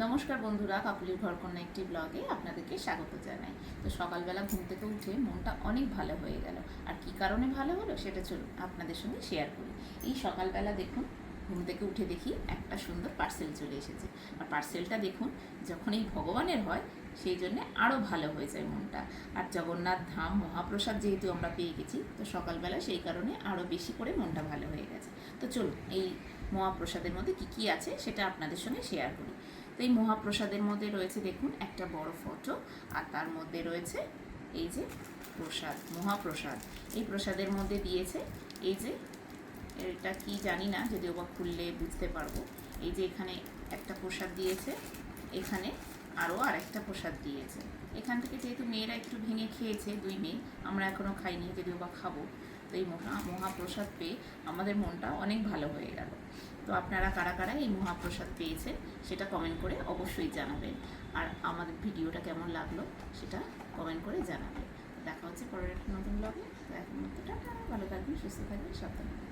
নমস্কার বন্ধুরা, কাকুলির ঘরকন্যা একটি ব্লগে আপনাদেরকে স্বাগত জানাই। তো সকালবেলা ঘুম থেকে উঠে মনটা অনেক ভালো হয়ে গেল। আর কি কারণে ভালো হলো সেটা চলুন আপনাদের সঙ্গে শেয়ার করি। এই সকালবেলা দেখুন, ঘুম থেকে উঠে দেখি একটা সুন্দর পার্সেল চলে এসেছে। আর পার্সেলটা দেখুন, যখন এই ভগবানের হয় সেই জন্যে আরও ভালো হয়ে যায় মনটা। আর জগন্নাথ ধাম মহাপ্রসাদ যেহেতু আমরা পেয়ে গেছি, তো সকালবেলা সেই কারণে আরও বেশি করে মনটা ভালো হয়ে গেছে। তো চলুন এই মহাপ্রসাদের মধ্যে কী কী আছে সেটা আপনাদের সঙ্গে শেয়ার করি। তো এই মহাপ্রসাদের মধ্যে রয়েছে দেখুন একটা বড় ফটো, আর তার মধ্যে রয়েছে এই যে প্রসাদ, মহাপ্রসাদ। এই প্রসাদের মধ্যে দিয়েছে এই যে, এটা কি জানি না, যদিও বা খুললে বুঝতে পারবো। এই যে এখানে একটা প্রসাদ দিয়েছে, এখানে আরও আরেকটা প্রসাদ দিয়েছে। এখান থেকে যেহেতু মেয়েরা একটু ভেঙে খেয়েছে, দুই মেয়ে, আমরা এখনও খাইনি, যদিও বা খাবো। তো এই মহাপ্রসাদ পেয়ে আমাদের মনটা অনেক ভালো হয়ে গেল। তো আপনারা কারা কারা এই মহাপ্রসাদ পেয়েছেন সেটা কমেন্ট করে অবশ্যই জানাবেন। আর আমাদের ভিডিওটা কেমন লাগলো সেটা কমেন্ট করে জানাবেন। দেখা হচ্ছে পরের একটা নতুন ব্লগে। তো এখন টাটা, ভালো থাকবেন, সুস্থ থাকবেন, সাবধানে।